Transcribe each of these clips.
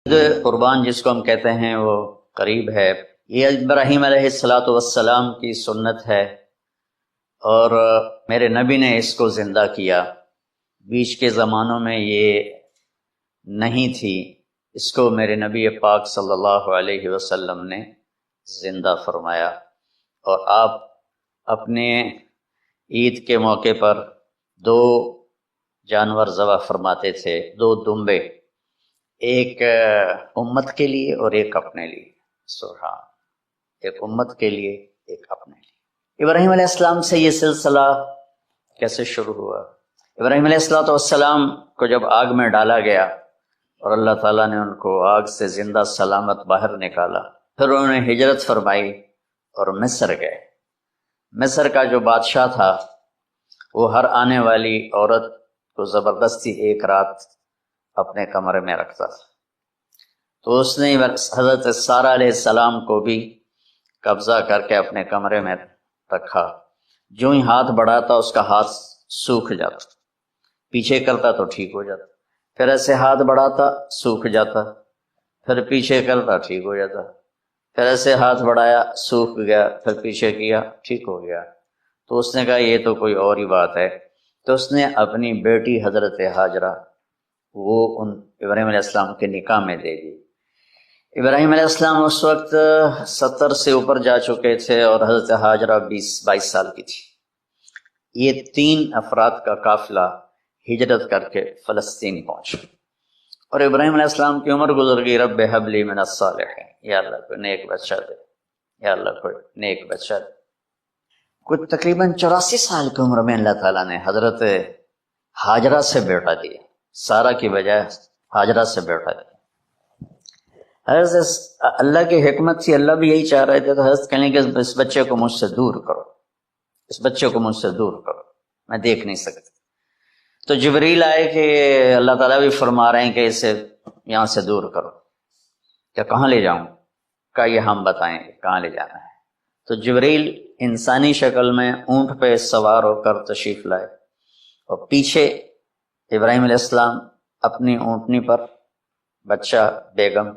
عید قربان جس کو ہم کہتے ہیں وہ قریب ہے۔ یہ ابراہیم علیہ السلام کی سنت ہے اور میرے نبی نے اس کو زندہ کیا۔ بیچ کے زمانوں میں یہ نہیں تھی، اس کو میرے نبی پاک صلی اللہ علیہ وسلم نے زندہ فرمایا، اور آپ اپنے عید کے موقع پر 2 جانور ذبح فرماتے تھے، 2 دمبے، ایک امت کے لیے اور ایک اپنے لیے۔ سبحان، ایک امت کے لیے، ایک اپنے لیے۔ ابراہیم علیہ السلام سے یہ سلسلہ کیسے شروع ہوا؟ ابراہیم علیہ السلام کو جب آگ میں ڈالا گیا اور اللہ تعالیٰ نے ان کو آگ سے زندہ سلامت باہر نکالا، پھر انہوں نے ہجرت فرمائی اور مصر گئے۔ مصر کا جو بادشاہ تھا وہ ہر آنے والی عورت کو زبردستی ایک رات اپنے کمرے میں رکھتا تھا، تو اس نے حضرت سارہ علیہ السلام کو بھی قبضہ کر کے اپنے کمرے میں رکھا۔ جو ہی ہاتھ بڑھاتا اس کا ہاتھ سوکھ جاتا، پیچھے کرتا تو ٹھیک ہو جاتا، پھر ایسے ہاتھ بڑھاتا سوکھ جاتا، پھر پیچھے کرتا ٹھیک ہو جاتا، پھر ایسے ہاتھ بڑھایا سوکھ گیا، پھر پیچھے کیا ٹھیک ہو گیا۔ تو اس نے کہا یہ تو کوئی اور ہی بات ہے، تو اس نے اپنی بیٹی حضرت ہاجرہ وہ ان ابراہیم علیہ السلام کے نکاح میں دے دی۔ ابراہیم علیہ السلام اس وقت 70 سے اوپر جا چکے تھے اور حضرت ہاجرہ 22 سال کی تھی۔ یہ 3 افراد کا قافلہ ہجرت کر کے فلسطین پہنچا، اور ابراہیم علیہ السلام کی عمر گزر گئی۔ رب ہب لی من الصالحین، یا اللہ کوئی نیک بچہ دے، یا اللہ کوئی نیک بچہ دے۔ کچھ تقریباً 84 سال کی عمر میں اللہ تعالیٰ نے حضرت ہاجرہ سے بیٹا دیا، سارہ کی بجائے ہاجرہ سے بیٹا دیا۔ حضرت اللہ کی حکمت تھی، اللہ بھی یہی چاہ رہے تھے، تو حضرت کہنے کہ اس بچے کو مجھ سے دور کرو، اس بچے کو مجھ سے دور کرو، میں دیکھ نہیں سکتا۔ تو جبریل آئے کہ اللہ تعالیٰ بھی فرما رہے ہیں کہ اسے یہاں سے دور کرو، کہ کہاں لے جاؤں؟ کہ یہ ہم بتائیں گے کہاں لے جانا ہے۔ تو جبریل انسانی شکل میں اونٹ پہ سوار ہو کر تشریف لائے، اور پیچھے ابراہیم علیہ السلام اپنی اونٹنی پر، بچہ بیگم،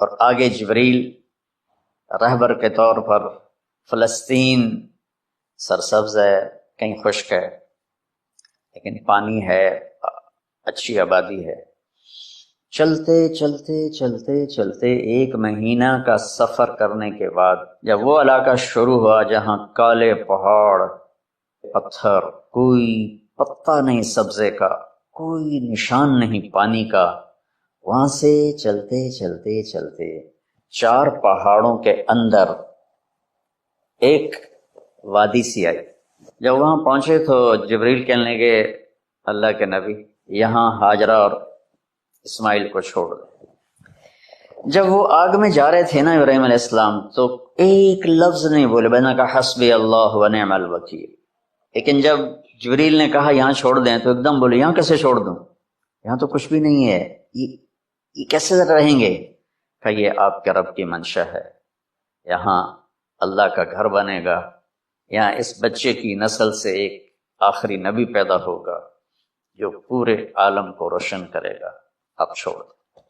اور آگے جبریل رہبر کے طور پر۔ فلسطین سرسبز ہے، کہیں خشک ہے لیکن پانی ہے، اچھی آبادی ہے۔ چلتے چلتے چلتے چلتے 1 مہینہ کا سفر کرنے کے بعد جب وہ علاقہ شروع ہوا جہاں کالے پہاڑ، پتھر، کوئی پتا نہیں سبزے کا، کوئی نشان نہیں پانی کا، وہاں سے چلتے چلتے چلتے 4 پہاڑوں کے اندر ایک وادی سی آئی۔ جب وہاں پہنچے تو جبریل کہنے لگے اللہ کے نبی یہاں ہاجرہ اور اسماعیل کو چھوڑ دو۔ جب وہ آگ میں جا رہے تھے نا ابراہیم علیہ السلام، تو ایک لفظ نہیں بولے، بنا کہا حسبی اللہ و نعم الوکیل۔ لیکن جب جبریل نے کہا یہاں چھوڑ دیں تو ایک دم بولے یہاں کیسے چھوڑ دوں، یہاں تو کچھ بھی نہیں ہے، یہ کیسے رہیں گے؟ کہ یہ آپ کے رب کی منشا ہے، یہاں اللہ کا گھر بنے گا، یہاں اس بچے کی نسل سے ایک آخری نبی پیدا ہوگا جو پورے عالم کو روشن کرے گا، آپ چھوڑ دو۔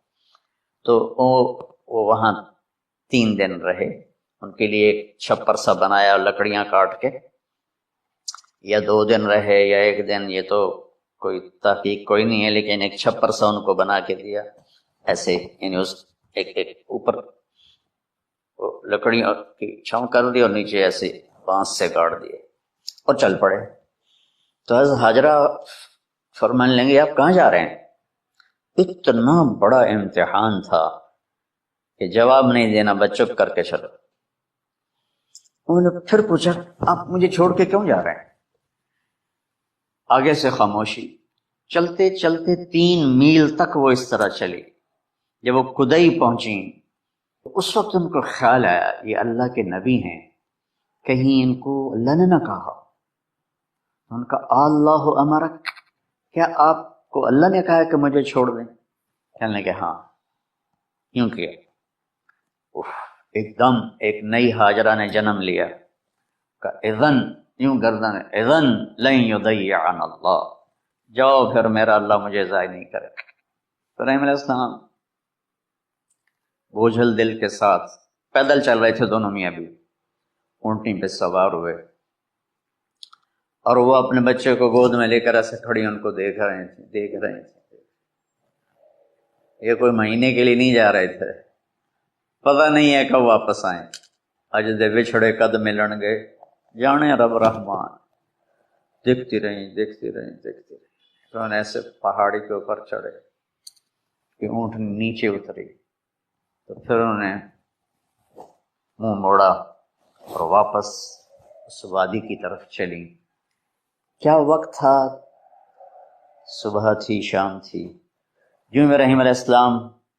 تو وہ وہاں 3 دن رہے، ان کے لیے ایک چھپر سا بنایا لکڑیاں کاٹ کے، یا 2 دن رہے یا 1 دن، یہ تو کوئی تحقیق کوئی نہیں ہے، لیکن ایک چھپر سا ان کو بنا کے دیا ایسے، یعنی اس ایک اوپر لکڑیوں کی چھاؤں کر دی اور نیچے ایسے بانس سے گاڑ دیے اور چل پڑے۔ تو حضرت ہاجرہ فرمانے لگے آپ کہاں جا رہے ہیں؟ اتنا بڑا امتحان تھا کہ جواب نہیں دینا، بس چپ کر کے چلو۔ انہوں نے پھر پوچھا آپ مجھے چھوڑ کے کیوں جا رہے ہیں؟ آگے سے خاموشی۔ چلتے چلتے 3 میل تک وہ اس طرح چلی۔ جب وہ کدئی پہنچی تو اس وقت ان کو خیال آیا یہ اللہ کے نبی ہیں، کہیں ان کو اللہ نے نہ کہا۔ ان کا اللہ امرک، کیا آپ کو اللہ نے کہا کہ مجھے چھوڑ دیں؟ کہنے لگے ہاں۔ کیوں کیا؟ ایک دم ایک نئی ہاجرہ نے جنم لیا کہ اذن، یوں گردن، اذن لن یضیعنا اللہ، جاؤ پھر میرا اللہ مجھے ضائع نہیں کرے۔ ابراہیم علیہ السلام بوجھل دل کے ساتھ پیدل چل رہے تھے دونوں میاں بیوی، اونٹنی پہ سوار ہوئے، اور وہ اپنے بچے کو گود میں لے کر ایسے کھڑی ان کو دیکھ رہے تھے۔ یہ کوئی مہینے کے لیے نہیں جا رہے تھے، پتہ نہیں ہے کب واپس آئیں۔ اج دے بچھڑے قد ملن گے، جانے رب رحمان۔ دیکھتی رہیں۔ تو انہیں ایسے پہاڑی کے اوپر چڑھے کہ اونٹ نیچے اتری، تو پھر انہیں منہ موڑا اور واپس اس وادی کی طرف چلی۔ کیا وقت تھا، صبح تھی، شام تھی۔ جو ابراہیم علیہ السلام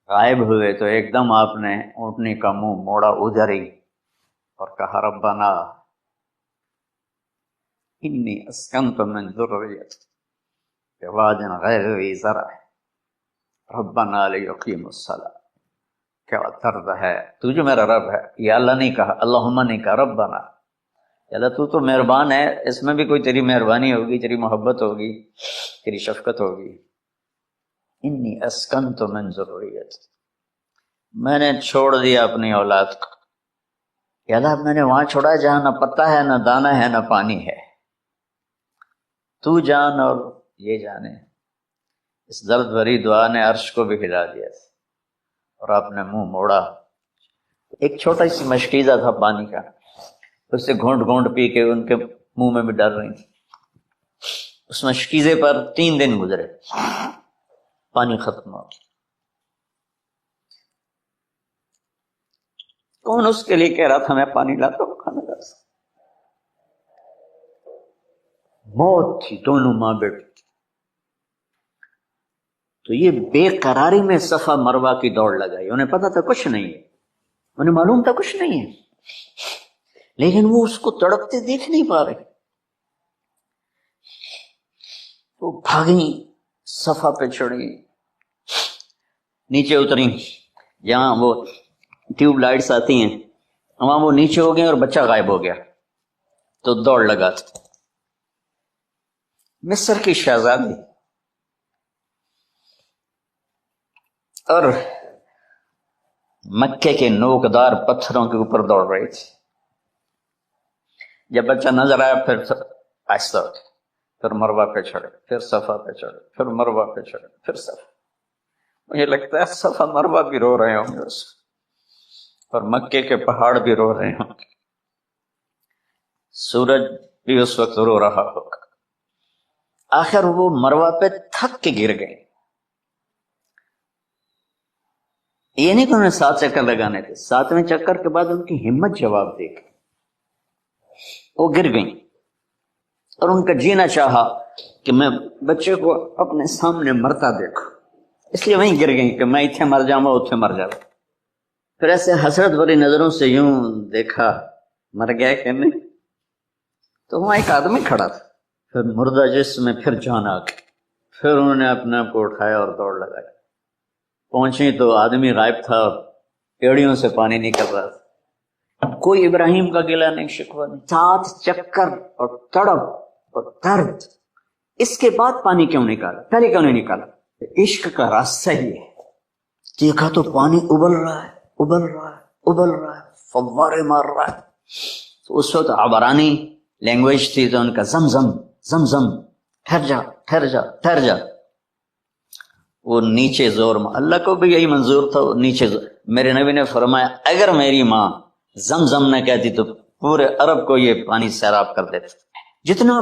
غائب ہوئے تو ایک دم آپ نے اونٹنی کا منہ موڑا ادھر ہی اور کہا ربنا انی اسکنت من ذریتی بواد غیر ذی زرع ربنا لیقیموا الصلاۃ۔ کیا طرز ہے، تو جو میرا رب ہے، یا اللہ نہیں کہا، اللہم نہیں کہا، ربنا، یا اللہ تو مہربان ہے، اس میں بھی کوئی تیری مہربانی ہوگی، تیری محبت ہوگی، تیری شفقت ہوگی۔ انی اسکنت من ذریتی، میں نے چھوڑ دیا اپنی اولاد کو، یا اللہ میں نے وہاں چھوڑا جہاں نہ پتہ ہے، نہ دانہ ہے، نہ پانی ہے، تو جان اور یہ جانے۔ اس درد بھری دعا نے عرش کو بھی ہلا دیا اور آپ نے منہ موڑا۔ ایک چھوٹا سی مشکیزہ تھا پانی کا، اس سے گھونٹ گھونٹ پی کے ان کے منہ میں بھی ڈال رہی تھی۔ اس مشکیزے پر 3 دن گزرے، پانی ختم ہو گیا۔ کون اس کے لیے کہہ رہا تھا میں پانی لاتا ہوں کھانا لا سکتا؟ موت تھی دونوں ماں بیٹی کی۔ تو یہ بے قراری میں صفا مروہ کی دوڑ لگائی۔ انہیں پتا تھا کچھ نہیں ہے، انہیں معلوم تھا کچھ نہیں ہے، لیکن وہ اس کو تڑپتے دیکھ نہیں پا رہے۔ وہ بھاگی، صفا پہ چڑھی، نیچے اتری، جہاں وہ ٹیوب لائٹس آتی ہیں وہاں وہ نیچے ہو گئے اور بچہ غائب ہو گیا۔ تو دوڑ لگا، مصر کی شہزادی اور مکے کے نوکدار پتھروں کے اوپر دوڑ رہی تھی۔ جب بچہ نظر آیا پھر آہستہ اٹھے، پھر مروہ پہ چڑھے، پھر صفا پہ چڑھے، پھر مروہ پہ چڑھے، پھر صفا۔ مجھے لگتا ہے صفا مروہ بھی رو رہے ہوں گے اس اور مکے کے پہاڑ بھی رو رہے ہوں گے، سورج بھی اس وقت رو رہا ہوگا۔ آخر وہ مروہ پہ تھک کے گر گئے۔ یہ نہیں کہ انہیں 7 چکر لگانے تھے، 7ویں چکر کے بعد ان کی ہمت جواب دے گئی، وہ گر گئیں اور ان کا جینا چاہا کہ میں بچے کو اپنے سامنے مرتا دیکھوں، اس لیے وہیں گر گئیں کہ میں اتنے مر جاؤں اتنے مر جاؤں۔ پھر ایسے حسرت بھری نظروں سے یوں دیکھا، مر گیا کہ نہیں؟ تو وہاں ایک آدمی کھڑا تھا، پھر مردہ جسم میں پھر جان آ گئی۔ پھر انہوں نے اپنے آپ کو اٹھایا اور دوڑ لگائی۔ پہنچی تو آدمی غائب تھا، ایڑیوں سے پانی نکل رہا تھا۔ کوئی ابراہیم کا گلہ نہیں، شکوہ نہیں۔ 7 چکر اور تڑپ اور درد، اس کے بعد پانی کیوں نکالا؟ پہلے کیوں نہیں نکالا؟ عشق کا راستہ ہی ہے۔ دیکھا تو پانی ابل رہا ہے، فوارے مار رہا ہے۔ تو اس وقت عبرانی لینگویج تھی تو ان کا زمزم زمزم، ٹھہر جا۔ وہ نیچے زور مار، اللہ کو بھی یہی منظور تھا، وہ نیچے زور۔ میرے نبی نے فرمایا اگر میری ماں زمزم نہ کہتی تو پورے عرب کو یہ پانی سیراب کر دیتا۔ جتنا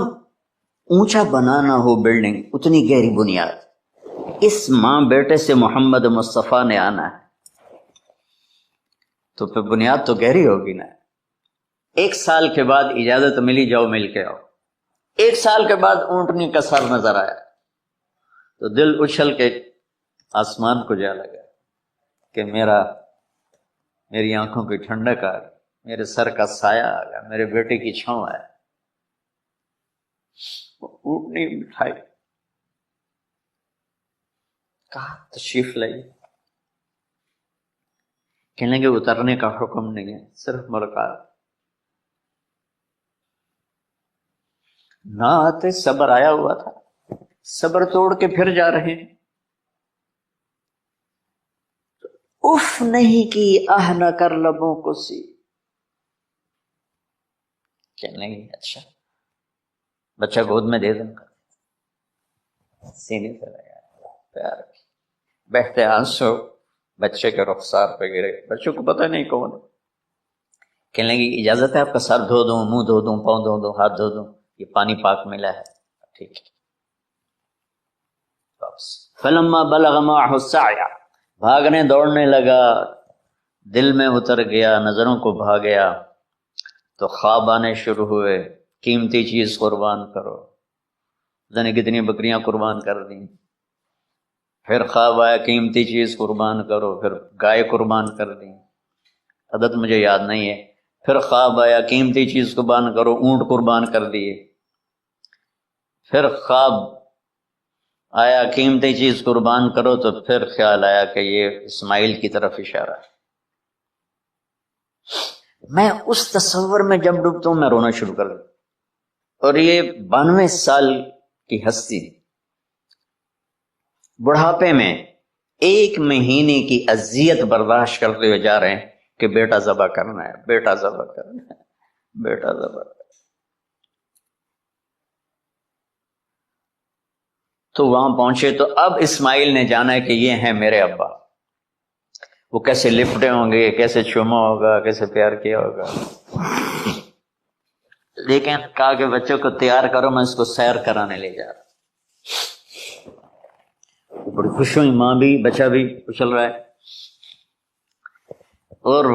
اونچا بنانا ہو بلڈنگ اتنی گہری بنیاد۔ اس ماں بیٹے سے محمد مصطفیٰ نے آنا ہے تو پھر بنیاد تو گہری ہوگی نا۔ 1 سال کے بعد اجازت ملی، جاؤ مل کے آؤ۔ 1 سال کے بعد اونٹنی کا سر نظر آیا تو دل اچھل کے آسمان کو جا لگا کہ میری آنکھوں کی ٹھنڈک آ گئی، میرے سر کا سایہ آ گیا، میرے بیٹے کی چھاؤں آیا۔ وہ اونٹنی اٹھائی، کہا تشریف لائیے۔ کہنے لگے اترنے کا حکم نہیں ہے، صرف ملاقات۔ نہ آتے صبر آیا ہوا تھا، صبر توڑ کے پھر جا رہے ہیں۔ اف نہیں کی آہ نہ کر لبوں کو سی. کہنے لگی اچھا بچہ گود میں دے دوں گا. سینے سے لگا پیار کی. بہتے آنسو بچے کے رخسار پہ گرے. بچوں کو پتہ نہیں کون. کہنے لگی اجازت ہے آپ کا سر دھو دوں, منہ دھو دوں, پاؤں دھو دوں, ہاتھ دھو دوں؟ یہ پانی پاک ملا ہے. ٹھیک ہے. فلما بلغ معه السعي, بھاگنے دوڑنے لگا, دل میں اتر گیا, نظروں کو بھا گیا, تو خواب آنے شروع ہوئے. قیمتی چیز قربان کرو, جانے کتنی بکریاں قربان کر دیں. پھر خواب آیا قیمتی چیز قربان کرو, پھر گائے قربان کر دیں, عدد مجھے یاد نہیں ہے. پھر خواب آیا قیمتی چیز قربان کرو, اونٹ قربان کر دیے. پھر خواب آیا قیمتی چیز قربان کرو, تو پھر خیال آیا کہ یہ اسماعیل کی طرف اشارہ ہے. میں اس تصور میں جب ڈوبتا ہوں میں رونا شروع کر دوں. اور یہ 92 سال کی ہستی بڑھاپے میں 1 مہینے کی اذیت برداشت کرتے ہوئے جا رہے ہیں کہ بیٹا ذبح کرنا ہے, بیٹا ذبح کرنا ہے, بیٹا ذبح کرنا ہے. تو وہاں پہنچے تو اب اسماعیل نے جانا ہے کہ یہ ہیں میرے ابا. وہ کیسے لپٹے ہوں گے, کیسے چوما ہوگا, کیسے پیار کیا ہوگا. لیکن کہا کہ بچوں کو تیار کرو, میں اس کو سیر کرانے لے جا رہا. بڑی خوش ہوئی ماں بھی, بچہ بھی اچھل رہا ہے. اور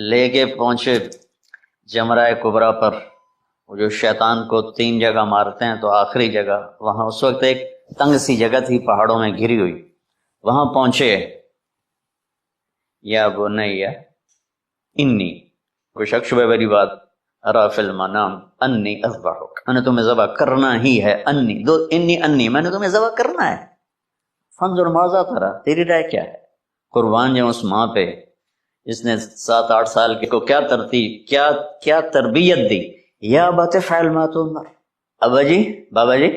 لے کے پہنچے جمرہ کبریٰ پر, وہ جو شیطان کو 3 جگہ مارتے ہیں, تو آخری جگہ وہاں اس وقت ایک تنگ سی جگہ تھی پہاڑوں میں گھری ہوئی. وہاں پہنچے. یا بنیا انی, کوئی شک شبہ والی بات, ارا فی المنام انی اذبحک, میں نے تمہیں ذبح کرنا ہی ہے. انی دو انی میں نے تمہیں ذبح کرنا ہے. فانظر ماذا ترى, تیری رائے کیا ہے؟ قربان جاؤں اس ماں پہ جس نے 7-8 سال کے کو کیا ترتیب, کیا تربیت دی. یا ابت فعل ما تؤمر, ابا جی, بابا جی,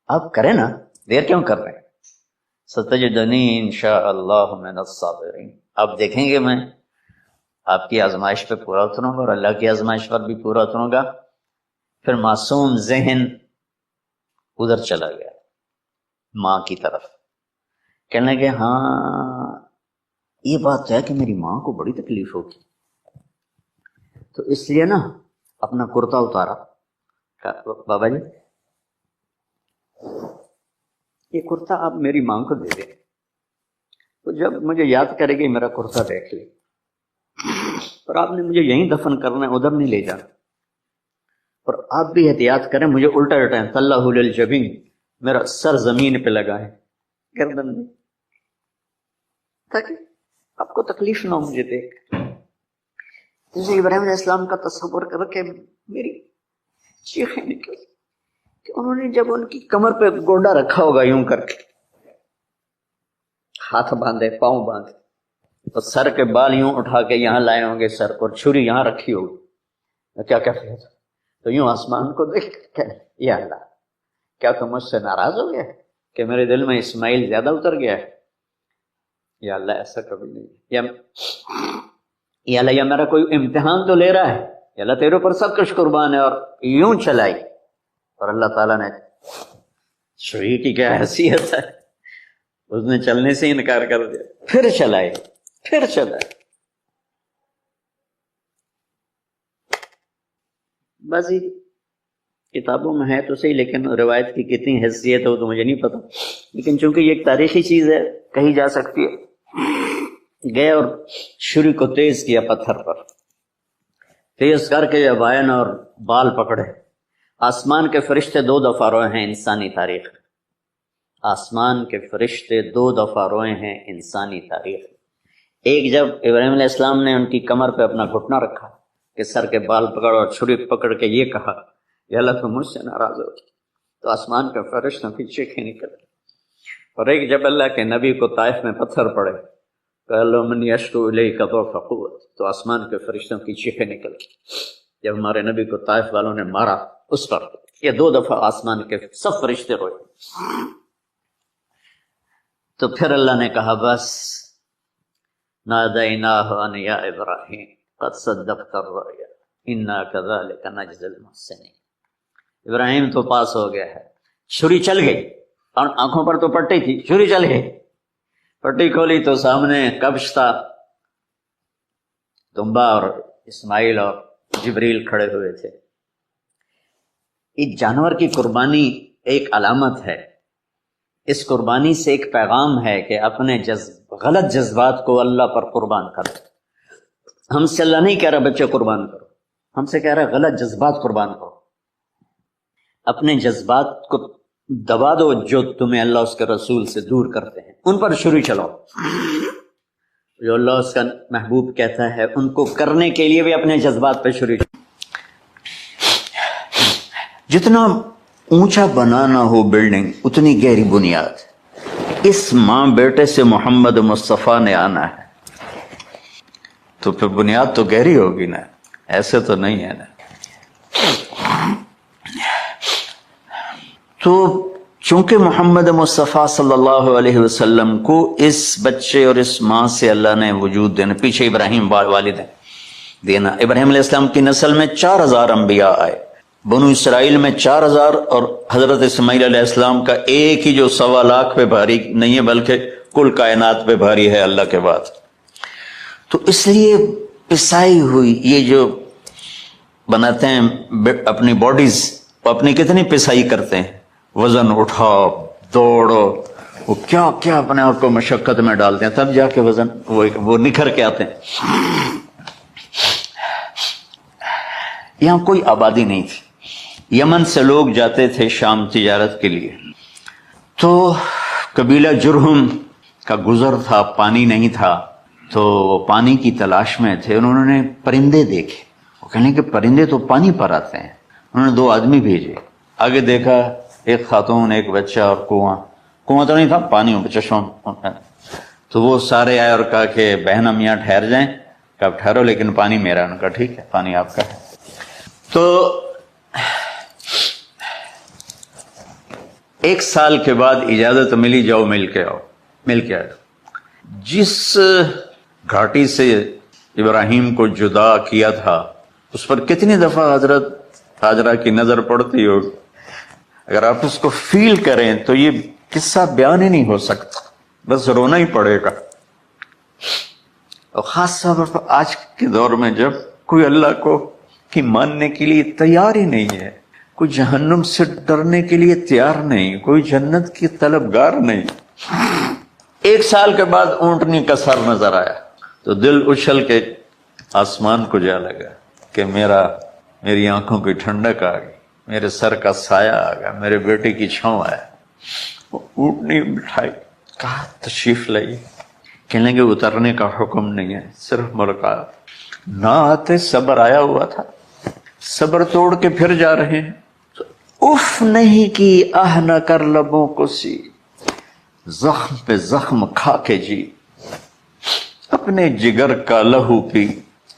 آپ کریں نا, دیر کیوں کر رہے ہیں. ستجدنی انشاء اللہ من الصابرین, آپ دیکھیں گے میں آپ کی آزمائش پہ پورا اتروں گا, اور اللہ کی آزمائش پر بھی پورا اتروں گا. پھر معصوم ذہن ادھر چلا گیا ماں کی طرف. کہنے لگے ہاں یہ بات ہے کہ میری ماں کو بڑی تکلیف ہوگی, تو اس لیے نا اپنا کرتا اتارا. بابا جی یہ کرتا آپ میری ماں کو دے دیں, تو جب مجھے یاد کرے گی میرا کرتا دیکھ لے. اور آپ نے مجھے یہیں دفن کرنا ہے, ادھر نہیں لے جانا. اور آپ بھی احتیاط کریں, مجھے الٹا الٹا ہے, اللہ الجبین, میرا سر زمین پہ لگا ہے, گردن میں, تاکہ آپ کو تکلیف نہ ہو مجھے دیکھ. جیسے ابراہیم علیہ السلام کا تصور کر کے میری چیخیں نکل کہ انہوں نے جب ان کی کمر پہ گوڈا رکھا ہوگا یوں کر کے, ہاتھ باندھے, پاؤں باندھے, تو سر کے بال یوں اٹھا کے یہاں لائے ہوں گے سر پر, چھری یہاں رکھی ہوگی, کیا کہتے ہیں, تو یوں آسمان کو دیکھ کے یا اللہ کیا تم مجھ سے ناراض ہو گیا کہ میرے دل میں اسماعیل زیادہ اتر گیا ہے. یا اللہ ایسا کبھی نہیں, یا اللہ یا میرا کوئی امتحان تو لے رہا ہے, یا اللہ تیرے اوپر سب کچھ قربان ہے. اور یوں چلائی, اور اللہ تعالیٰ نے چھری کی کیا حیثیت ہے, اس نے چلنے سے انکار کر دیا. پھر چلائے, پھر چلائے. بازی کتابوں میں ہے تو صحیح, لیکن روایت کی کتنی حیثیت ہے وہ تو مجھے نہیں پتا. لیکن چونکہ یہ ایک تاریخی چیز ہے کہی جا سکتی ہے. گئے اور چھری کو تیز کیا پتھر پر, تیز کر کے جب آئے اور بال پکڑے. آسمان کے فرشتے 2 دفعہ روئے ہیں انسانی تاریخ. آسمان کے فرشتے 2 دفعہ روئے ہیں انسانی تاریخ. ایک جب ابراہیم علیہ السلام نے ان کی کمر پہ اپنا گھٹنا رکھا کہ سر کے بال پکڑ, اور چھری پکڑ کے یہ کہا یا اللہ تم مجھ سے ناراض ہو, تو آسمان کے فرشتوں کی چیخیں نکل. اور ایک جب اللہ کے نبی کو طائف میں پتھر پڑے کہ اللہ من یشکو الیک ضعف قوت, تو آسمان کے فرشتوں کی چیخیں نکل. جب ہمارے نبی کو طائف والوں نے مارا اس پر, یہ 2 دفعہ آسمان کے سب فرشتے روئے. تو پھر اللہ نے کہا بس نادیناہ ان یا ابراہیم قد صدقت الرؤیا انا کذالک نجزی المحسنین۔ ابراہیم تو پاس ہو گیا ہے، چھری چل گئی، اور آنکھوں پر تو پٹی تھی، چھری چل گئی، پٹی کھولی تو سامنے کبش تھا، دمبا اور اسماعیل اور جبریل کھڑے ہوئے تھے۔ اس جانور کی قربانی ایک علامت ہے، اس قربانی سے ایک پیغام ہے کہ اپنے غلط جذبات کو اللہ پر قربان کرو۔ ہم سے اللہ نہیں کہہ رہا بچے قربان کرو، ہم سے کہہ رہا غلط جذبات قربان کرو۔ اپنے جذبات کو دبا دو جو تمہیں اللہ اس کے رسول سے دور کرتے ہیں، ان پر چھری چلاؤ۔ جو اللہ اس کا محبوب کہتا ہے ان کو کرنے کے لیے بھی اپنے جذبات پہ چھری چلاؤ۔ جتنا اونچا بنانا ہو بلڈنگ اتنی گہری بنیاد۔ اس ماں بیٹے سے محمد مصطفیٰ نے آنا ہے تو پھر بنیاد تو گہری ہوگی نا، ایسے تو نہیں ہے نا۔ تو چونکہ محمد مصطفیٰ صلی اللہ علیہ وسلم کو اس بچے اور اس ماں سے اللہ نے وجود دینا، پیچھے ابراہیم والد دینا، ابراہیم علیہ السلام کی نسل میں 4000 انبیاء آئے، بنو اسرائیل میں 4000، اور حضرت اسماعیل علیہ السلام کا ایک ہی جو 1.25 لاکھ پہ بھاری نہیں ہے بلکہ کل کائنات پہ بھاری ہے اللہ کے بعد۔ تو اس لیے پسائی ہوئی یہ جو بناتے ہیں اپنی باڈیز، وہ اپنی کتنی پسائی کرتے ہیں، وزن اٹھاؤ دوڑو، وہ کیا کیا اپنے آپ کو مشقت میں ڈالتے ہیں، تب جا کے وزن وہ نکھر کے آتے ہیں۔ یہاں کوئی آبادی نہیں تھی، یمن سے لوگ جاتے تھے شام تجارت کے لیے، تو قبیلہ جرہم کا گزر تھا، پانی نہیں تھا، تو وہ پانی کی تلاش میں تھے، انہوں نے پرندے دیکھے، وہ کہنے کہ پرندے تو پانی پر آتے ہیں، انہوں نے 2 آدمی بھیجے، آگے دیکھا ایک خاتون ایک بچہ اور کنواں تو نہیں تھا، پانی چشمہ، تو وہ سارے آئے اور کہا کہ بہن ہم یہاں ٹھہر جائیں، کہا ٹھہرو لیکن پانی میرا، ان کا ٹھیک ہے پانی آپ کا ہے۔ تو 1 سال کے بعد اجازت ملی، جاؤ مل کے آئے۔ جس گھاٹی سے ابراہیم کو جدا کیا تھا اس پر کتنی دفعہ حضرت ہاجرہ کی نظر پڑتی ہوگی، اگر آپ اس کو فیل کریں تو یہ قصہ بیان ہی نہیں ہو سکتا، بس رونا ہی پڑے گا۔ اور خاص طور پر آج کے دور میں جب کوئی اللہ کو کی ماننے کے لیے تیار ہی نہیں ہے، کوئی جہنم سے ڈرنے کے لیے تیار نہیں، کوئی جنت کی طلبگار نہیں۔ 1 سال کے بعد اونٹنی کا سر نظر آیا تو دل اچھل کے آسمان کو جا لگا کہ میری آنکھوں کی ٹھنڈک آ گئی، میرے سر کا سایہ آ گیا، میرے بیٹے کی چھاؤں آیا۔ وہ اونٹنی بٹھائی، کہا تشریف لائیے، کہنے کہ اترنے کا حکم نہیں ہے، صرف ملاقات۔ نہ آتے صبر آیا ہوا تھا، صبر توڑ کے پھر جا رہے ہیں، اف نہیں کی آہ نہ کر لبوں کو سی، زخم پہ زخم کھا کے جی، اپنے جگر کا لہو پی،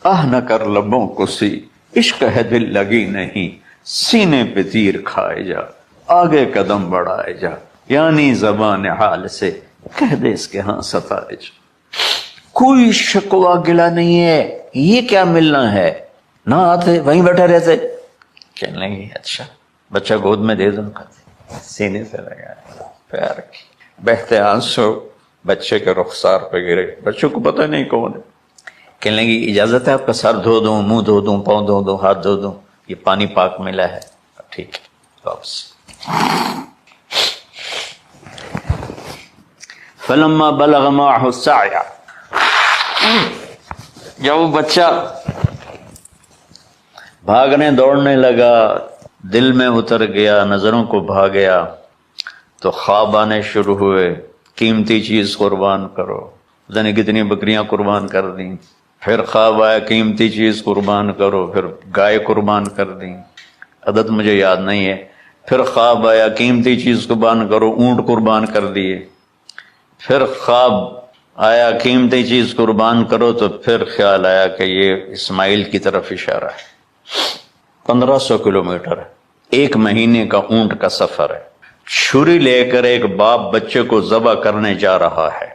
آہ نہ کر لبوں کو سی، عشق ہے دل لگی نہیں، سینے پہ تیر کھائے جا، آگے قدم بڑھائے جا، یعنی زبان حال سے کہہ دے اس کے ہاں ستائے جا۔ کوئی شکوہ گلا نہیں ہے، یہ کیا ملنا ہے، نہ آتے وہیں بیٹھے رہتے، کہنے لگے اچھا بچہ گود میں دے دوں، سینے سے لگا پیار کی، بہتے آنسو بچے کے رخسار پہ گرے، بچوں کو پتہ نہیں کون ہے، کہنے لگی اجازت ہے آپ کا سر دھو دوں، منہ دھو دوں، پاؤں دھو دوں، ہاتھ دھو دوں، یہ پانی پاک ملا ہے، ٹھیک ہے واپس۔ فلما بلغ معه السعي، جب وہ بچہ بھاگنے دوڑنے لگا، دل میں اتر گیا، نظروں کو بھا گیا، تو خواب آنے شروع ہوئے، قیمتی چیز قربان کرو، جانے کتنی بکریاں قربان کر دیں، پھر خواب آیا قیمتی چیز قربان کرو، پھر گائے قربان کر دیں، عدد مجھے یاد نہیں ہے، پھر خواب آیا قیمتی چیز قربان کرو، اونٹ قربان کر دیے، پھر خواب آیا قیمتی چیز قربان کرو، تو پھر خیال آیا کہ یہ اسماعیل کی طرف اشارہ ہے۔ 1500 کلومیٹر ہے، 1 مہینے کا اونٹ کا سفر ہے، چھری لے کر ایک باپ بچے کو ذبح کرنے جا رہا ہے،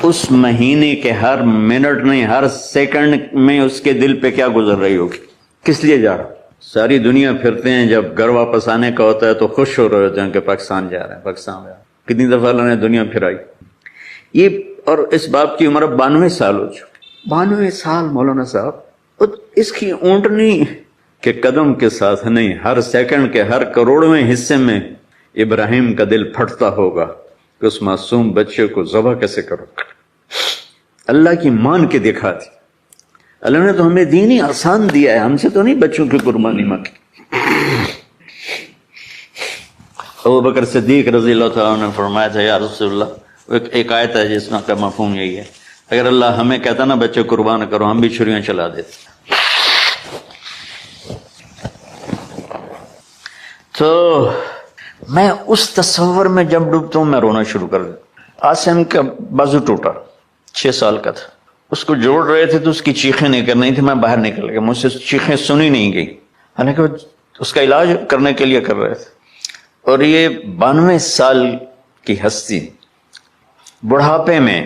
اس مہینے کے ہر منٹ نہیں ہر سیکنڈ میں اس کے دل پہ کیا گزر رہی ہوگی، کس لیے جا رہا. ساری دنیا پھرتے ہیں، جب گھر واپس آنے کا ہوتا ہے تو خوش ہو رہے ہوتے ہیں کہ پاکستان جا رہے ہیں، پاکستان جا رہے ہیں. کتنی دفعہ اللہ نے دنیا پھرائی. یہ اور اس باپ کی عمر 92 سال ہو چکی. 92 سال مولانا صاحب. اس کی اونٹنی کے قدم کے ساتھ نہیں، ہر سیکنڈ کے ہر کروڑویں حصے میں ابراہیم کا دل پھٹتا ہوگا کہ اس معصوم بچے کو ذبح کیسے کرو. اللہ کی مان کے دکھا دی. اللہ نے تو ہمیں دین ہی آسان دیا ہے، ہم سے تو نہیں بچوں کی قربانی مانگی. ابو بکر صدیق رضی اللہ تعالیٰ نے فرمایا تھا یا رسول اللہ، ایک آیت ہے جس کا مفہوم یہی ہے، اگر اللہ ہمیں کہتا نا بچے قربان کرو، ہم بھی چھریاں چلا دیتے. تو میں اس تصور میں جب ڈوبتا ہوں میں رونا شروع کر دیتا. عاصم کا بازو ٹوٹا، 6 سال کا تھا، اس کو جوڑ رہے تھے تو اس کی چیخیں نہیں کر رہی تھی. میں باہر نکل گیا، مجھ سے چیخیں سنی نہیں گئی، حالانکہ اس کا علاج کرنے کے لیے کر رہے تھے. اور یہ 92 سال کی ہستی بڑھاپے میں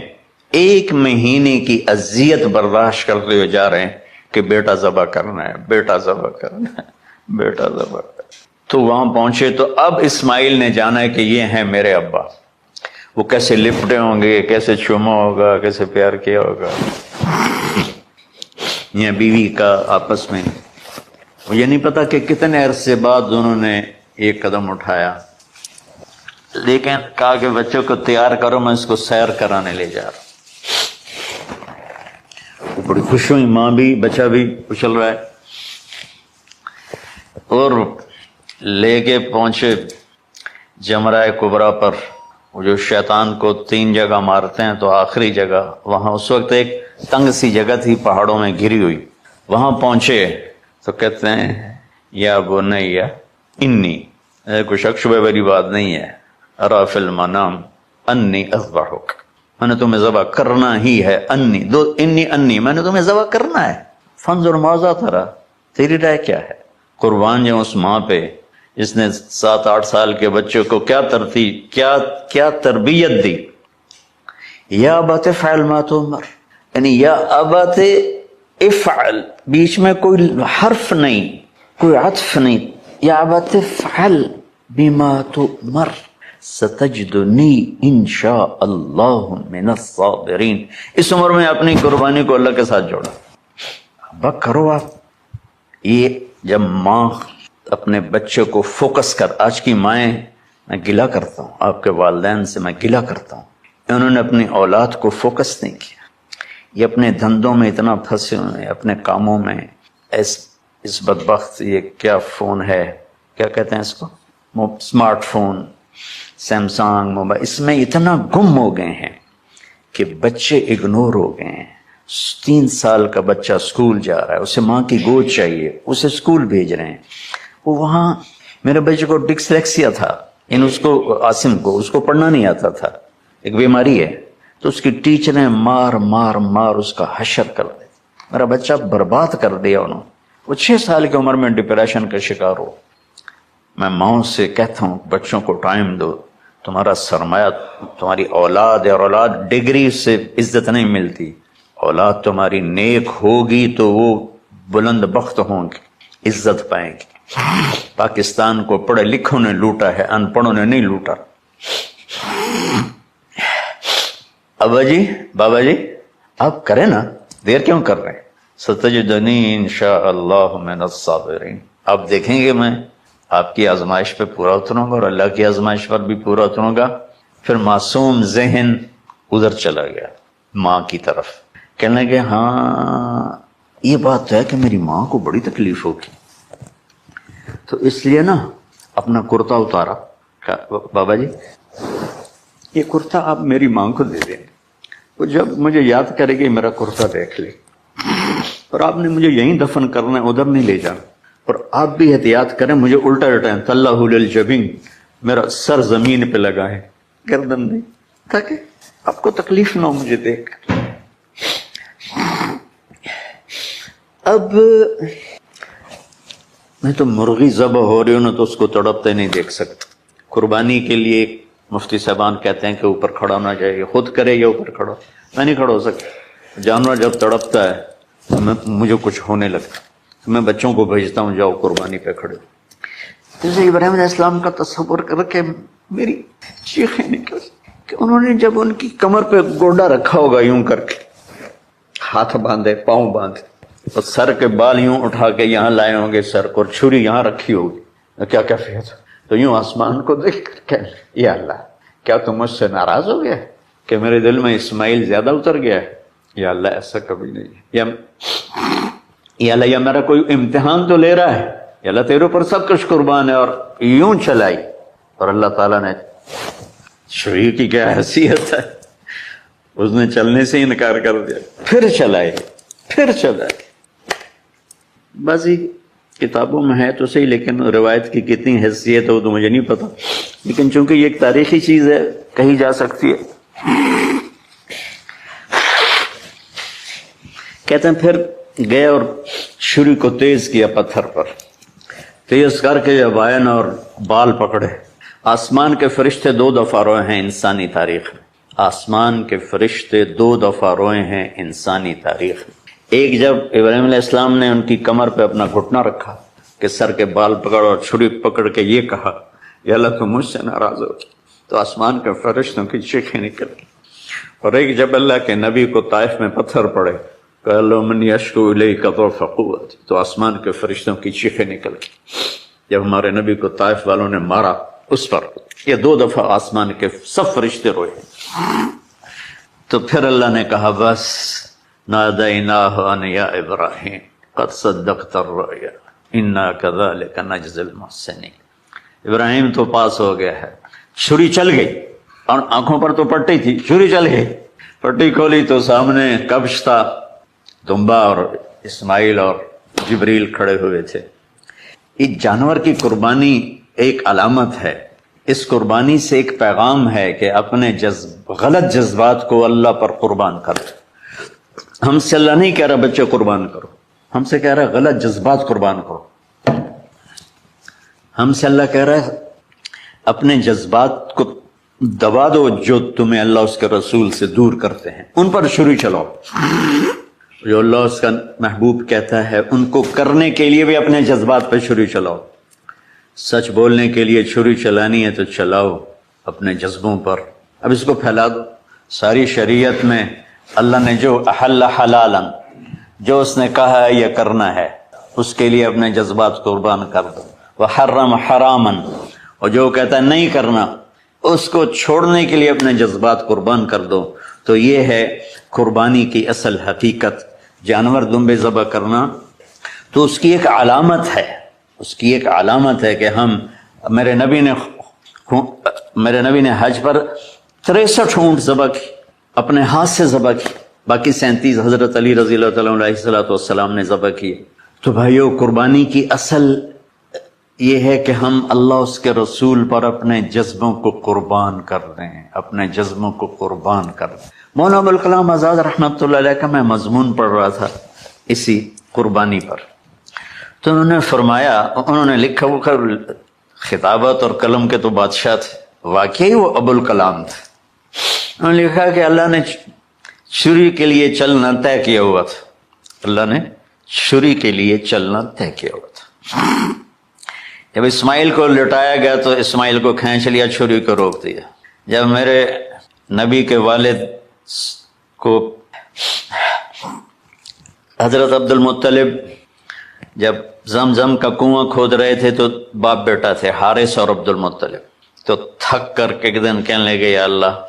1 مہینے کی اذیت برداشت کرتے ہوئے جا رہے ہیں کہ بیٹا ذبح کرنا ہے، بیٹا ذبح کرنا ہے، بیٹا ذبح کرنا ہے. تو وہاں پہنچے تو اب اسماعیل نے جانا ہے کہ یہ ہیں میرے ابا. وہ کیسے لپٹے ہوں گے، کیسے چوما ہوگا، کیسے پیار کیا ہوگا. یہ بیوی کا آپس میں یہ نہیں پتا کہ کتنے عرصے بعد دونوں نے ایک قدم اٹھایا. لیکن کہا کہ بچوں کو تیار کرو، میں اس کو سیر کرانے لے جا رہا ہوں. بڑی خوش ہوئی، ماں بھی بچہ بھی اچھل رہا ہے. اور لے کے پہنچے جمرہ کبریٰ پر، وہ جو شیطان کو 3 جگہ مارتے ہیں تو آخری جگہ وہاں اس وقت ایک تنگ سی جگہ تھی پہاڑوں میں گھری ہوئی. وہاں پہنچے تو کہتے ہیں یا بنیا انی، کوئی شک شبہ والی بات نہیں ہے، ارا فی المنام انی اذبحک، میں نے تمہیں ذبح کرنا ہی ہے. انی میں نے تمہیں ذبح کرنا ہے. فانظر ماذا ترى، تیری رائے کیا ہے. قربان جاؤں اس ماں پہ جس نے 7-8 سال کے بچے کو کیا تربیت دی. یا ابت افعل ما تؤمر، یعنی یا ابت افعل، بیچ میں کوئی حرف نہیں، کوئی عطف نہیں. یا ابت افعل بما تؤمر ستجدنی انشاء اللہ من الصابرین. اس عمر میں اپنی قربانی کو اللہ کے ساتھ جوڑا. اب کرو آپ. یہ جب ماں اپنے بچے کو فوکس کر، آج کی مائیں، میں گلہ کرتا ہوں آپ کے والدین سے، میں گلہ کرتا ہوں، انہوں نے اپنی اولاد کو فوکس نہیں کیا. یہ اپنے دھندوں میں اتنا پھنسے ہوئے ہیں، اپنے کاموں میں. اس بدبخت یہ کیا فون ہے، کیا کہتے ہیں اس کو، اسمارٹ فون، سیمسنگ موبائل، اس میں اتنا گم ہو گئے ہیں کہ بچے اگنور ہو گئے ہیں. 3 سال کا بچہ اسکول جا رہا ہے، اسے ماں کی گود چاہیے، اسے اسکول بھیج رہے ہیں. وہ وہاں میرے بچے کو ڈسلیکسیا تھا، یعنی اس کو، عاصم کو، اس کو پڑھنا نہیں آتا تھا، ایک بیماری ہے. تو اس کی ٹیچریں مار مار مار اس کا حشر کر دی. میرا بچہ برباد کر دیا انہوں. وہ 6 سال کی عمر میں ڈپریشن کا شکار ہو. میں ماؤں سے کہتا ہوں بچوں کو ٹائم دو، تمہارا سرمایہ تمہاری اولاد ہے، اور اولاد ڈگری سے عزت نہیں ملتی. اولاد تمہاری نیک ہوگی تو وہ بلند بخت ہوں گی، عزت پائیں گی. پاکستان کو پڑھے لکھوں نے لوٹا ہے، ان پڑھوں نے نہیں لوٹا. ابا جی، بابا جی، آپ کریں نا، دیر کیوں کر رہے ہیں. ستجدنی انشاء اللہ من الصابرین. آپ دیکھیں گے میں آپ کی آزمائش پہ پورا اتروں گا اور اللہ کی آزمائش پر بھی پورا اتروں گا. پھر معصوم ذہن ادھر چلا گیا ماں کی طرف. کہنے لگے ہاں یہ بات ہے کہ میری ماں کو بڑی تکلیف ہوگی، تو اس لیے نا اپنا کرتا اتارا. بابا جی یہ کرتا آپ میری ماں کو دے دیں، وہ جب مجھے یاد کرے گی میرا کرتا دیکھ لے. اور آپ نے مجھے یہیں دفن کرنا ہے، ادھر نہیں لے جانا. اور آپ بھی احتیاط کریں، مجھے الٹا الٹائیں، طلّہ للجبین، میرا سر زمین پہ لگا ہے، گردن نہیں، تاکہ آپ کو تکلیف نہ ہو مجھے دیکھ. اب میں تو مرغی ذبح ہو رہی ہوں نا تو اس کو تڑپتے نہیں دیکھ سکتا. قربانی کے لیے مفتی صاحبان کہتے ہیں کہ اوپر کھڑا ہونا چاہیے، خود کرے یا اوپر کھڑا، میں نہیں کھڑا ہو سکتا، جانور جب تڑپتا ہے تو مجھے کچھ ہونے لگتا، میں بچوں کو بھیجتا ہوں جاؤ قربانی پہ کھڑے. جیسے ابراہیم علیہ السلام کا تصور کر کے میری چیخیں نکل کہ انہوں نے جب ان کی کمر پہ گوڈا رکھا ہوگا یوں کر کے، ہاتھ باندھے پاؤں باندھے اور سر کے بال یوں اٹھا کے یہاں لائے ہوں گے سر کو، اور چھری یہاں رکھی ہوگی، کیا کیفیت، تو یوں آسمان کو دیکھ کر کہ یا اللہ کیا تم مجھ سے ناراض ہو گیا کہ میرے دل میں اسماعیل زیادہ اتر گیا ہے؟ یا اللہ ایسا کبھی نہیں، یا اللہ یا میرا کوئی امتحان تو لے رہا ہے، یا اللہ تیرے پر سب کچھ قربان ہے. اور یوں چلائی، اور اللہ تعالیٰ نے چھری کی کیا حیثیت ہے، اس نے چلنے سے انکار کر دیا، پھر چلائے. بعضی کتابوں میں ہے تو صحیح، لیکن روایت کی کتنی حیثیت ہو تو مجھے نہیں پتا، لیکن چونکہ یہ ایک تاریخی چیز ہے کہی جا سکتی ہے. کہتے ہیں پھر گئے اور چھری کو تیز کیا پتھر پر، تیز کر کے جب آئن اور بال پکڑے. آسمان کے فرشتے 2 دفعہ روئے ہیں انسانی تاریخ میں، آسمان کے فرشتے 2 دفعہ روئے ہیں انسانی تاریخ میں. ایک جب ابراہیم علیہ السلام نے ان کی کمر پہ اپنا گھٹنا رکھا کہ سر کے بال پکڑ اور چھری پکڑ کے یہ کہا یا اللہ تم مجھ سے ناراض ہو، تو آسمان کے فرشتوں کی چیخیں نکل. اور ایک جب اللہ کے نبی کو طائف میں پتھر پڑے کہ اللہ من یشکو الیک ضعف قوتی، تو آسمان کے فرشتوں کی چیخیں نکل گئی جب ہمارے نبی کو طائف والوں نے مارا اس پر. یہ 2 دفعہ آسمان کے سب فرشتے روئے. تو پھر اللہ نے کہا بس نادیناہ ان یا ابراہیم قد صدقت الرؤیا انا کذالک نجزی المحسنین. ابراہیم تو پاس ہو گیا ہے. چھری چل گئی اور آنکھوں پر تو پٹی تھی، چھری چل گئی، پٹی کھولی تو سامنے کبش تھا، دمبا، اور اسماعیل اور جبریل کھڑے ہوئے تھے. ایک جانور کی قربانی ایک علامت ہے، اس قربانی سے ایک پیغام ہے کہ اپنے غلط جذبات کو اللہ پر قربان کرو. ہم سے اللہ نہیں کہہ رہا بچے قربان کرو، ہم سے کہہ رہا غلط جذبات قربان کرو. ہم سے اللہ کہہ رہا ہے اپنے جذبات کو دبا دو جو تمہیں اللہ اس کے رسول سے دور کرتے ہیں، ان پر چھری چلاؤ. جو اللہ اس کا محبوب کہتا ہے ان کو کرنے کے لیے بھی اپنے جذبات پہ چھری چلاؤ. سچ بولنے کے لیے چھری چلانی ہے تو چلاؤ اپنے جذبوں پر. اب اس کو پھیلا دو. ساری شریعت میں اللہ نے جو احل حلالا، جو اس نے کہا ہے یہ کرنا ہے، اس کے لیے اپنے جذبات قربان کر دو. وحرم حراما، اور جو کہتا ہے نہیں کرنا اس کو چھوڑنے کے لیے اپنے جذبات قربان کر دو. تو یہ ہے قربانی کی اصل حقیقت. جانور دمبے ذبح کرنا تو اس کی ایک علامت ہے، اس کی ایک علامت ہے کہ ہم میرے نبی نے حج پر 63 اونٹ ذبح کی، اپنے ہاتھ سے ذبح کی، باقی 37 حضرت علی رضی اللہ تعالیٰ علیہ السلام نے ذبح کیے. تو بھائیو قربانی کی اصل یہ ہے کہ ہم اللہ اس کے رسول پر اپنے جذبوں کو قربان کر دیں، اپنے جذبوں کو قربان کر دیں. مولانا ابوالکلام آزاد رحمۃ اللہ علیہ کا میں مضمون پڑھ رہا تھا اسی قربانی پر، تو انہوں نے فرمایا، انہوں نے لکھا، وہ خطابت اور قلم کے تو بادشاہ تھے، واقعی وہ ابوالکلام تھے. انہوں نے لکھا کہ اللہ نے چھری کے لیے چلنا طے کیا ہوا تھا، اللہ نے چھری کے لیے چلنا طے کیا ہوا تھا. جب اسماعیل کو لٹایا گیا تو اسماعیل کو کھینچ لیا، چھری کو روک دیا. جب میرے نبی کے والد کو حضرت عبد المطلب جب زمزم کا کنواں کھود رہے تھے تو باپ بیٹا تھے حارث اور عبد المطلب، تو تھک کر کے ایک دن کہنے لگے یا اللہ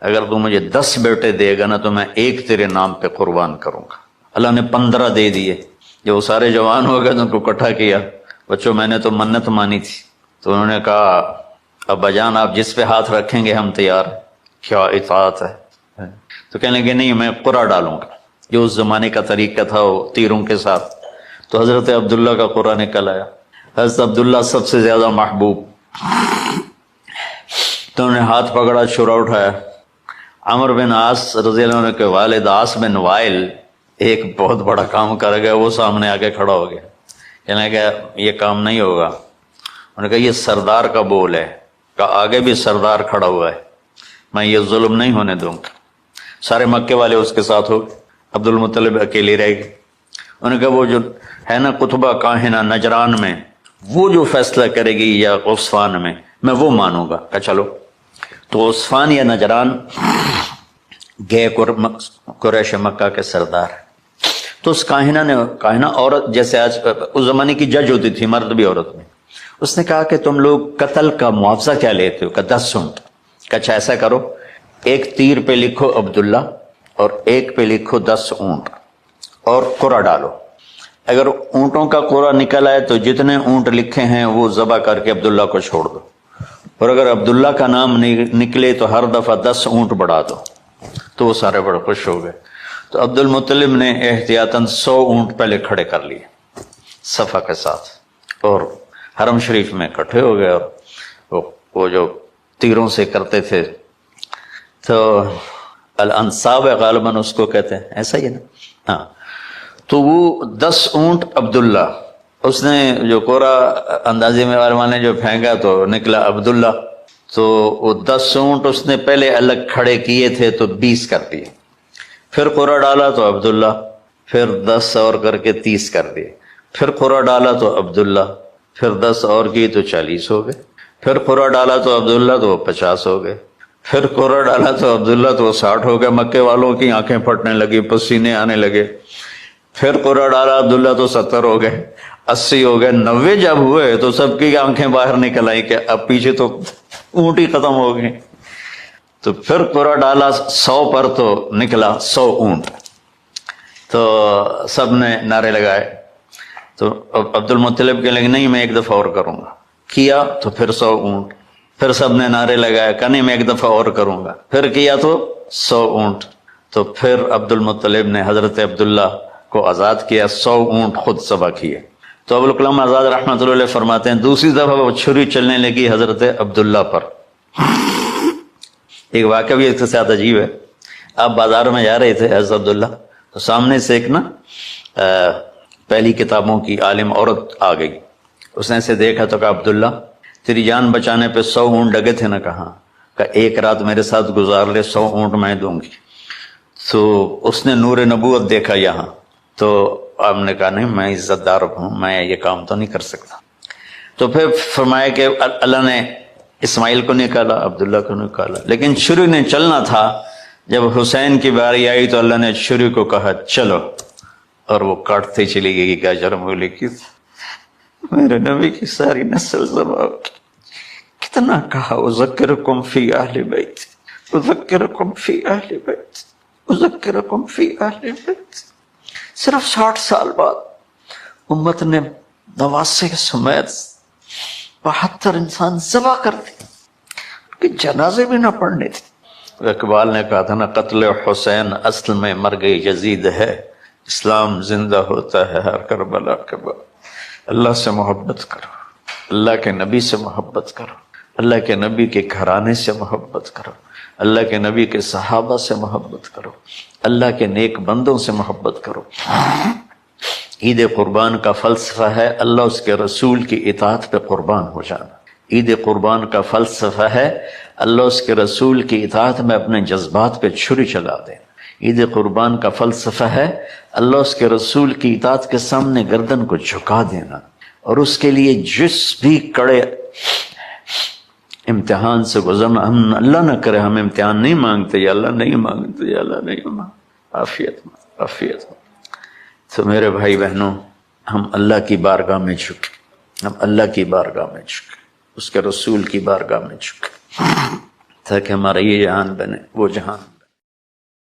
اگر تو مجھے 10 بیٹے دے گا نا تو میں ایک تیرے نام پہ قربان کروں گا. اللہ نے 15 دے دیے. جب وہ سارے جوان ہو گئے تو ان کو اکٹھا کیا، بچوں میں نے تو منت مانی تھی. تو انہوں نے کہا ابا جان آپ جس پہ ہاتھ رکھیں گے ہم تیار. کیا اطاعت ہے. تو کہنے لگے نہیں میں قرعہ ڈالوں گا، جو اس زمانے کا طریقہ تھا وہ تیروں کے ساتھ. تو حضرت عبداللہ کا قرعہ نکل آیا. حضرت عبداللہ سب سے زیادہ محبوب، تو انہوں نے ہاتھ پکڑا، چھرا اٹھایا. عمر بن عاص رضی اللہ عنہ کے والد عاص بن وائل ایک بہت بڑا کام کر گئے، وہ سامنے آ کے کھڑا ہو گیا. کہنے لگا یہ کام نہیں ہوگا. انہوں نے کہا یہ سردار کا بول ہے، کہ آگے بھی سردار کھڑا ہوا ہے، میں یہ ظلم نہیں ہونے دوں گا۔ سارے مکے والے اس کے ساتھ ہو گئے، عبد المطلب اکیلی رہ گئے۔ انہوں نے کہا وہ جو ہے نا قطبہ کاہنہ نجران میں، وہ جو فیصلہ کرے گی یا غصفان میں وہ مانوں گا۔ کہ چلو، تو غصفان یا نجران گئے قریش مکہ کے سردار۔ تو اس کاہنہ عورت، جیسے آج اس زمانے کی جج ہوتی تھی، مرد بھی عورت میں، اس نے کہا کہ تم لوگ قتل کا معاوضہ کیا لیتے ہو؟ کہ 10 اونٹ۔ کہ اچھا ایسا کرو، ایک تیر پہ لکھو عبداللہ اور ایک پہ لکھو 10 اونٹ اور قرعہ ڈالو۔ اگر اونٹوں کا قرعہ نکل آئے تو جتنے اونٹ لکھے ہیں وہ ذبح کر کے عبداللہ کو چھوڑ دو، اور اگر عبداللہ کا نام نکلے تو ہر دفعہ 10 اونٹ بڑھا دو۔ تو وہ سارے بڑے خوش ہو گئے۔ تو عبد المطلب نے احتیاطاً 100 اونٹ پہلے کھڑے کر لیے صفا کے ساتھ، اور حرم شریف میں اکٹھے ہو گئے، اور وہ جو تیروں سے کرتے تھے تو الانصاب غالباً اس کو کہتے ہیں، ایسا ہی ہے نا؟ ہاں۔ تو وہ 10 اونٹ عبداللہ، اس نے جو قرعہ اندازی میں علماء نے جو پھینکا تو نکلا عبداللہ، تو وہ 10 اونٹ اس نے پہلے الگ کھڑے کیے تھے تو 20 کر دیے، پھر قرعہ ڈالا تو عبداللہ، پھر 10 اور کر کے 30 کر دیے، پھر قرعہ ڈالا تو عبداللہ، پھر 10 اور کی تو 40 ہو گئے، پھر قرعہ ڈالا تو عبداللہ تو 50 ہو گئے، پھر قرعہ ڈالا تو عبداللہ تو 60 ہو گئے۔ مکے والوں کی آنکھیں پھٹنے لگی، پسینے آنے لگے۔ پھر قرعہ ڈالا عبداللہ تو 70 ہو گئے، 80 ہو گئے، 90 جب ہوئے تو سب کی آنکھیں باہر نکل آئی کہ اب پیچھے تو اونٹ ہی ختم ہو گئے۔ تو پھر قرعہ ڈالا 100 پر تو نکلا 100 اونٹ۔ تو سب نے نعرے لگائے، تو عبد المطلب کے لگے نہیں میں ایک دفعہ اور کروں گا، کیا تو پھر 100 اونٹ، پھر سب نے نعرے لگائے کہ نہیں میں ایک دفعہ اور کروں گا، پھر کیا تو 100 اونٹ۔ تو پھر عبد المطلب نے حضرت عبداللہ کو آزاد کیا، 100 اونٹ خود ذبح کیے۔ تو ابوالکلام آزاد رحمۃ اللہ علیہ فرماتے ہیں دوسری دفعہ وہ چھری چلنے لگی حضرت عبداللہ پر۔ ایک واقعہ بھی اس کے ساتھ عجیب ہے۔ آپ بازار میں جا رہے تھے حضرت عبداللہ، تو سامنے سے ایک پہلی کتابوں کی عالم عورت آ گئی، اس نے اسے دیکھا تو کہا عبداللہ تیری جان بچانے پہ 100 اونٹ ڈگے تھے نا؟ کہاں؟ کہ ایک رات میرے ساتھ گزار لے 100 اونٹ میں دوں گی۔ تو اس نے نور نبوت دیکھا یہاں، تو آپ نے کہا نہیں میں عزت دار ہوں، میں یہ کام تو نہیں کر سکتا۔ تو پھر فرمایا کہ اللہ نے اسماعیل کو نکالا، عبداللہ کو نکالا، لیکن چھری نے چلنا تھا۔ جب حسین کی باری آئی تو اللہ نے چھری کو کہا چلو، اور وہ کاٹتے چلی گئی کہ جرمولی کی میرے نبی کی ساری نسل زبا۔ کتنا کہا اذکرکم فی اہل بیت، اذکرکم فی اہل بیت، اذکرکم فی اہل بیت۔ صرف 60 سال بعد امت نے نواسے سمیت 72 انسان ذبح کر دی کہ جنازے بھی نہ پڑھنے تھے۔ اقبال نے کہا تھا نا قتل حسین اصل میں مرگ یزید ہے، اسلام زندہ ہوتا ہے ہر کربلا کے بعد۔ اللہ سے محبت کرو، اللہ کے نبی سے محبت کرو، اللہ کے نبی کے گھرانے سے محبت کرو، اللہ کے نبی کے صحابہ سے محبت کرو، اللہ کے نیک بندوں سے محبت کرو۔ عید قربان کا فلسفہ ہے اللہ اس کے رسول کی اطاعت پہ قربان ہو جانا۔ عید قربان کا فلسفہ ہے اللہ اس کے رسول کی اطاعت میں اپنے جذبات پہ چھری چلا دینا۔ عید قربان کا فلسفہ ہے اللہ اس کے رسول کی اطاعت کے سامنے گردن کو جھکا دینا، اور اس کے لیے جس بھی کڑے امتحان سے گزرنا۔ ہم اللہ نہ کرے ہم امتحان نہیں مانگتے، یا اللہ نہیں مانگتے، یا اللہ نہیں مانگتے، عافیت۔ تو میرے بھائی بہنوں، ہم اللہ کی بارگاہ میں جھکے، ہم اللہ کی بارگاہ میں جھکے، اس کے رسول کی بارگاہ میں جھکے، تاکہ ہمارا یہ جہان بنے وہ جہان۔